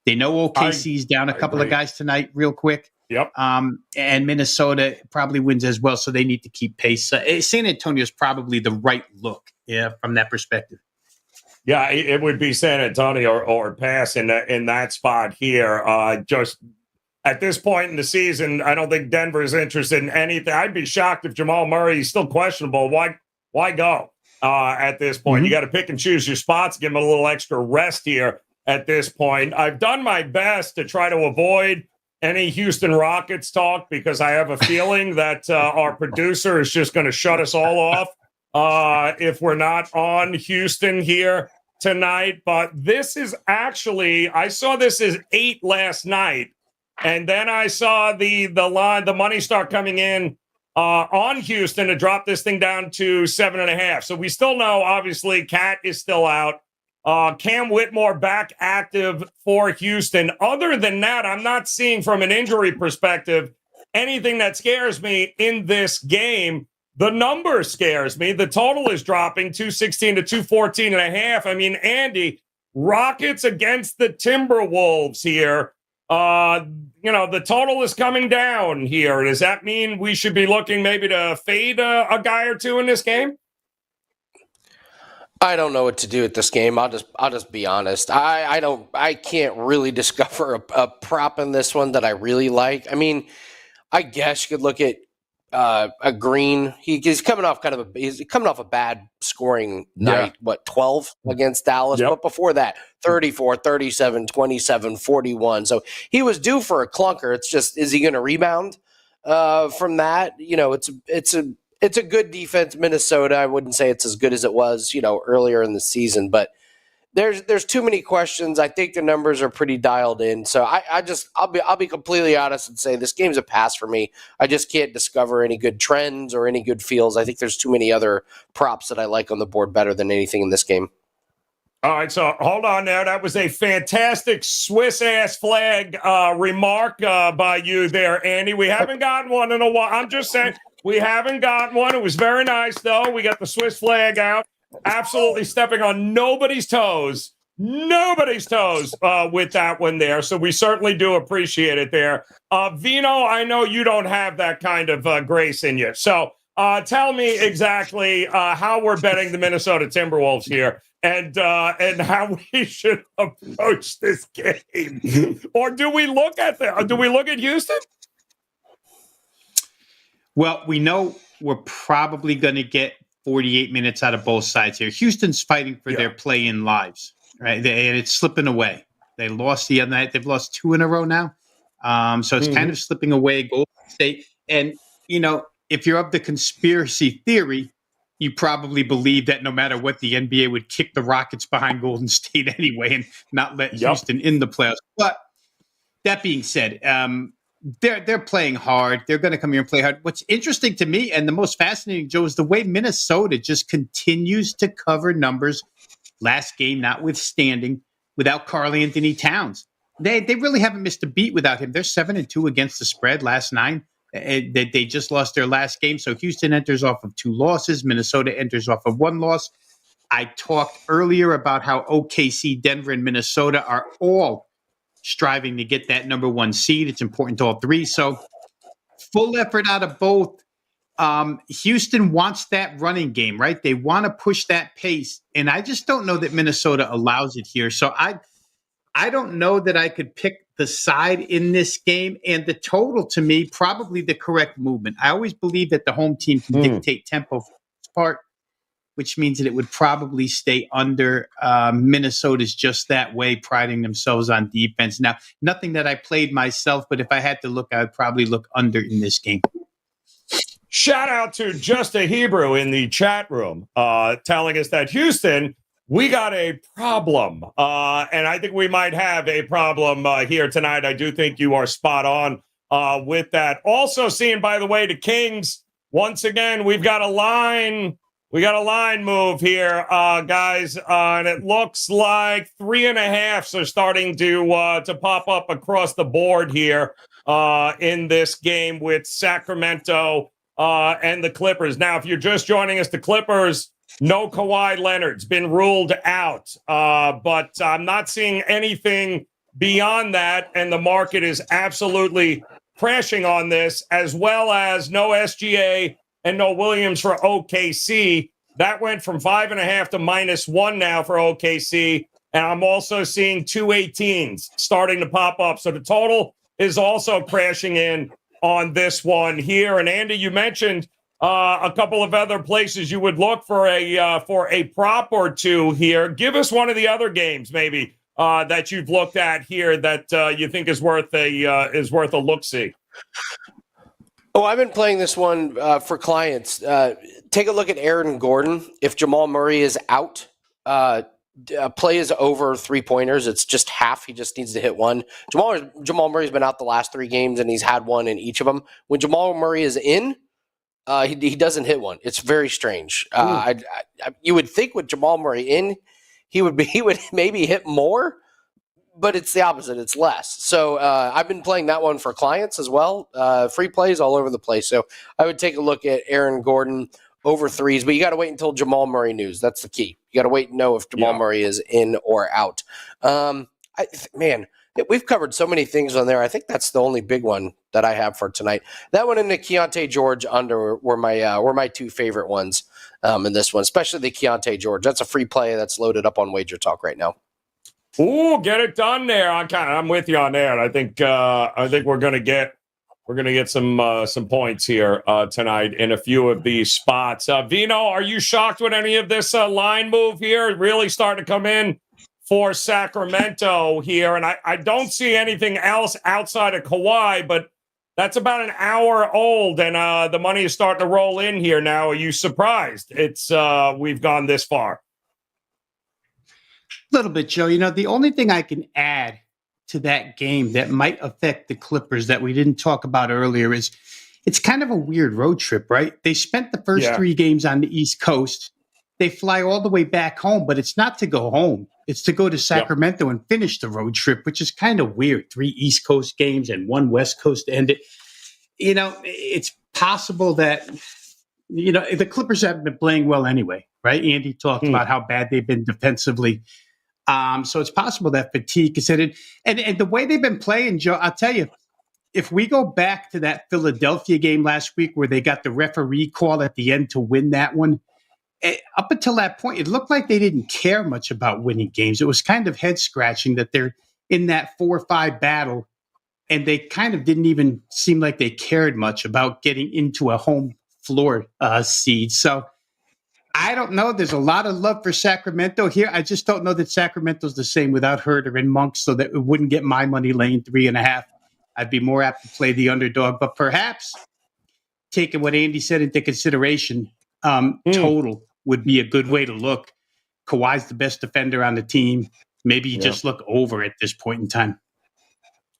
They know OKC's down a couple of guys tonight real quick. Yep. And Minnesota probably wins as well, so they need to keep pace. San Antonio is probably the right look from that perspective. Yeah, it would be San Antonio or pass in that spot here. Just at this point in the season, I don't think Denver is interested in anything. I'd be shocked if Jamal Murray is still questionable. Why go at this point? You got to pick and choose your spots, give him a little extra rest here at this point. I've done my best to try to avoid any Houston Rockets talk because I have a feeling that our producer is just going to shut us all off if we're not on Houston here tonight. But this is actually, I saw this as 8 last night, and then I saw the line, the money start coming in on Houston to drop this thing down to 7.5. So we still know, obviously, Cat is still out. Cam Whitmore back active for Houston. Other than that, I'm not seeing from an injury perspective anything that scares me in this game. The number scares me. The total is dropping 216 to 214.5. I mean, Andy, Rockets against the Timberwolves here. The total is coming down here. Does that mean we should be looking maybe to fade a guy or two in this game? I don't know what to do with this game. I'll just be honest. I can't really discover a prop in this one that I really like. I mean, I guess you could look at a Green. He's coming off a bad scoring night. What, 12 against Dallas? Yep. But before that, 34, 37, 27, 41. So he was due for a clunker. It's just, is he going to rebound from that? It's a good defense, Minnesota. I wouldn't say it's as good as it was, earlier in the season, but there's too many questions. I think the numbers are pretty dialed in. So I'll be completely honest and say this game's a pass for me. I just can't discover any good trends or any good feels. I think there's too many other props that I like on the board better than anything in this game. All right, so hold on now. That was a fantastic Swiss ass flag remark by you there, Andy. We haven't gotten one in a while. I'm just saying we haven't gotten one. It was very nice, though. We got the Swiss flag out. Absolutely stepping on nobody's toes with that one there. So we certainly do appreciate it there. Vino, I know you don't have that kind of grace in you. So tell me exactly how we're betting the Minnesota Timberwolves here. And how we should approach this game, or do we look at Houston? Well, we know we're probably going to get 48 minutes out of both sides here. Houston's fighting for their play-in lives, right? And it's slipping away. They lost the other night. They've lost 2 in a row now, so it's kind of slipping away. Golden State, and if you're of the conspiracy theory, you probably believe that no matter what, the NBA would kick the Rockets behind Golden State anyway and not let Houston in the playoffs. But that being said, they're playing hard. They're going to come here and play hard. What's interesting to me and the most fascinating, Joe, is the way Minnesota just continues to cover numbers. Last game, notwithstanding, without Karl-Anthony Towns. They really haven't missed a beat without him. They're 7-2 against the spread last 9. They just lost their last game. So Houston enters off of 2 losses. Minnesota enters off of 1 loss. I talked earlier about how OKC, Denver, and Minnesota are all striving to get that number 1 seed. It's important to all 3. So full effort out of both. Houston wants that running game, right? They want to push that pace. And I just don't know that Minnesota allows it here. So I don't know that I could pick the side in this game, and the total to me, probably the correct movement. I always believe that the home team can dictate tempo for the most part, which means that it would probably stay under. Minnesota's just that way, priding themselves on defense. Now, nothing that I played myself, but if I had to look, I would probably look under in this game. Shout out to Just a Hebrew in the chat room telling us that Houston, we got a problem, and I think we might have a problem here tonight. I do think you are spot on with that. Also seeing, by the way, the Kings, once again, we've got a line move here, guys, and it looks like 3.5s are starting to pop up across the board here in this game with Sacramento and the Clippers. Now, if you're just joining us, the Clippers, no Kawhi Leonard's been ruled out, but I'm not seeing anything beyond that, and the market is absolutely crashing on this, as well as no SGA and no Williams for OKC. That went from 5.5 to -1 now for OKC, and I'm also seeing 218s starting to pop up. So the total is also crashing in on this one here. And Andy, you mentioned a couple of other places you would look for a prop or two here. Give us one of the other games maybe that you've looked at here that you think is worth a look-see. Oh, I've been playing this one for clients. Take a look at Aaron Gordon. If Jamal Murray is out, play is over 3-pointers. It's just half. He just needs to hit one. Jamal Murray's been out the last 3 games, and he's had one in each of them. When Jamal Murray is in, he doesn't hit one. It's very strange. You would think with Jamal Murray in, he would maybe hit more, but it's the opposite. It's less. So I've been playing that one for clients as well. Free plays all over the place. So I would take a look at Aaron Gordon over 3s, but you got to wait until Jamal Murray news. That's the key. You got to wait and know if Jamal Murray is in or out. We've covered so many things on there. I think that's the only big one that I have for tonight. That one and the Keontae George under were my 2 favorite ones in this one, especially the Keontae George. That's a free play that's loaded up on WagerTalk right now. Ooh, get it done there. I'm with you on that. I think we're gonna get some points here tonight in a few of these spots. Vino, are you shocked with any of this line move here? Really starting to come in for Sacramento here, and I don't see anything else outside of Kawhi, but that's about an hour old, and the money is starting to roll in here now. Are you surprised we've gone this far? A little bit, Joe. The only thing I can add to that game that might affect the Clippers that we didn't talk about earlier is it's kind of a weird road trip, right? They spent the first 3 games on the East Coast. They fly all the way back home, but it's not to go home. It's to go to Sacramento and finish the road trip, which is kind of weird. 3 East Coast games and 1 West Coast to end it. It's possible that, the Clippers haven't been playing well anyway, right? Andy talked about how bad they've been defensively. So it's possible that fatigue is in it. And the way they've been playing, Joe, I'll tell you, if we go back to that Philadelphia game last week where they got the referee call at the end to win that one, up until that point, it looked like they didn't care much about winning games. It was kind of head-scratching that they're in that 4-5 battle, and they kind of didn't even seem like they cared much about getting into a home floor seed. So I don't know. There's a lot of love for Sacramento here. I just don't know that Sacramento's the same without Herter and Monk, so that it wouldn't get my money laying 3.5. I'd be more apt to play the underdog, but perhaps taking what Andy said into consideration, total would be a good way to look. Kawhi's the best defender on the team. Maybe you just look over at this point in time.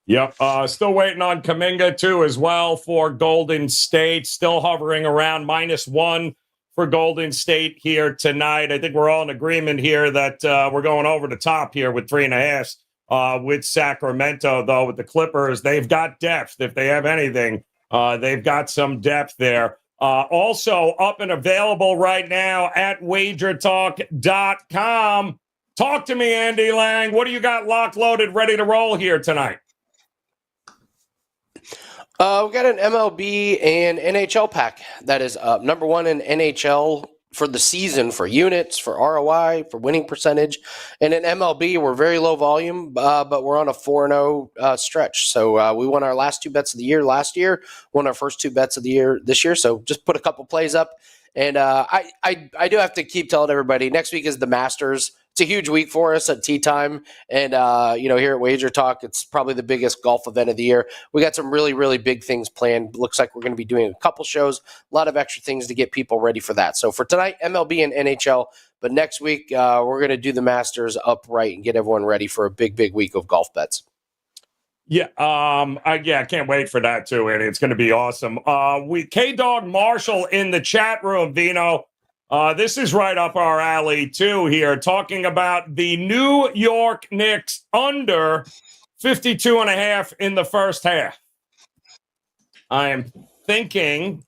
Yep. Still waiting on Kuminga, too, as well for Golden State. Still hovering around -1 for Golden State here tonight. I think we're all in agreement here that we're going over the top here with 3.5 with Sacramento, though, with the Clippers. They've got depth. If they have anything, they've got some depth there. Also up and available right now at WagerTalk.com. Talk to me, Andy Lang. What do you got locked, loaded, ready to roll here tonight? We got an MLB and NHL pack that is number 1 in NHL for the season for units, for ROI, for winning percentage. And in MLB, we're very low volume, but we're on a 4-0 stretch. So we won our last 2 bets of the year last year, won our first 2 bets of the year this year. So just put a couple plays up. And I do have to keep telling everybody, next week is the Masters. It's a huge week for us at tea time. And, here at Wager Talk, it's probably the biggest golf event of the year. We got some really, really big things planned. Looks like we're going to be doing a couple shows, a lot of extra things to get people ready for that. So for tonight, MLB and NHL. But next week, we're going to do the Masters upright and get everyone ready for a big, big week of golf bets. Yeah, I can't wait for that too, Andy. It's going to be awesome. K-Dog Marshall in the chat room, Vino. This is right up our alley too here, talking about the New York Knicks under 52.5 in the first half. I am thinking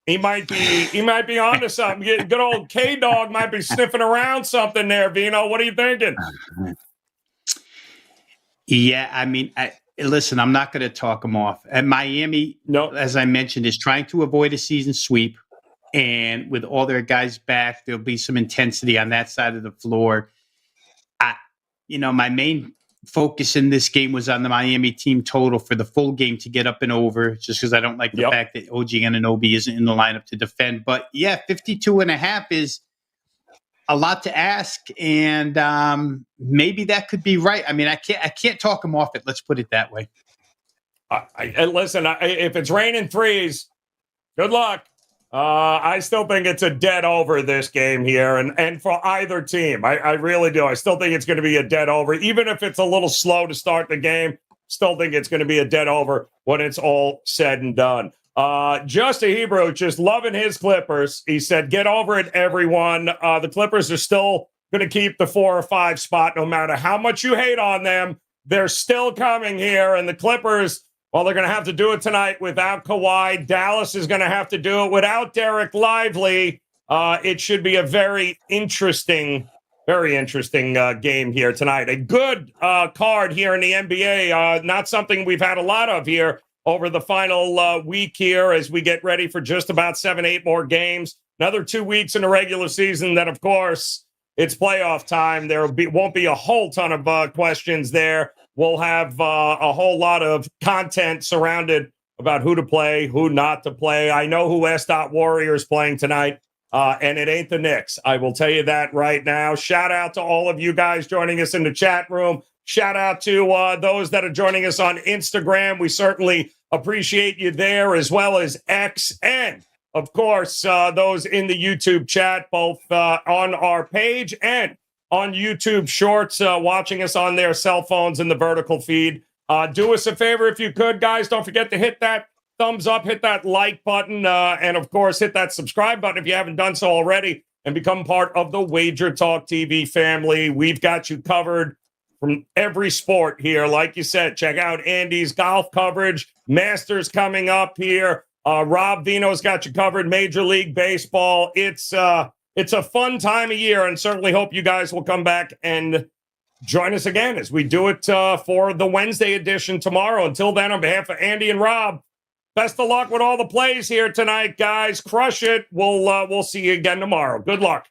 he might be onto something. Good old K-Dog might be sniffing around something there, Vino. What are you thinking? Yeah, I mean, listen, I'm not going to talk them off. And Miami, as I mentioned, is trying to avoid a season sweep. And with all their guys back, there'll be some intensity on that side of the floor. My main focus in this game was on the Miami team total for the full game to get up and over, just because I don't like the fact that OG Anunoby isn't in the lineup to defend. But yeah, 52.5 is a lot to ask, and maybe that could be right. I mean, I can't talk them off it. Let's put it that way. Listen, if it's raining threes, good luck. I still think it's a dead over this game here, and for either team. I really do. I still think it's going to be a dead over. Even if it's a little slow to start the game, still think it's going to be a dead over when it's all said and done. Just a Hebrew, just loving his Clippers. He said, get over it, everyone. The Clippers are still going to keep the 4 or 5 spot no matter how much you hate on them. They're still coming here, and the Clippers, well, they're going to have to do it tonight without Kawhi. Dallas is going to have to do it without Derek Lively. It should be a very interesting game here tonight. A good card here in the NBA. Not something we've had a lot of here over the final week here as we get ready for just about 7-8 more games another 2 weeks in the regular season. Then, of course, it's playoff time. Won't be a whole ton of questions there. We'll have a whole lot of content surrounded about who to play, who not to play. I know who S. Warriors playing tonight, and it ain't the Knicks. I will tell you that right now. Shout out to all of you guys joining us in the chat room. Shout out to those that are joining us on Instagram. We certainly appreciate you there, as well as X, and of course, those in the YouTube chat, both on our page and on YouTube Shorts, watching us on their cell phones in the vertical feed. Do us a favor if you could, guys. Don't forget to hit that thumbs up, hit that like button, and of course, hit that subscribe button if you haven't done so already, and become part of the WagerTalk TV family. We've got you covered from every sport here. Like you said, check out Andy's golf coverage. Masters coming up here. Rob Vino's got you covered. Major League Baseball. It's a fun time of year, and certainly hope you guys will come back and join us again as we do it for the Wednesday edition tomorrow. Until then, on behalf of Andy and Rob, best of luck with all the plays here tonight, guys. Crush it. We'll see you again tomorrow. Good luck.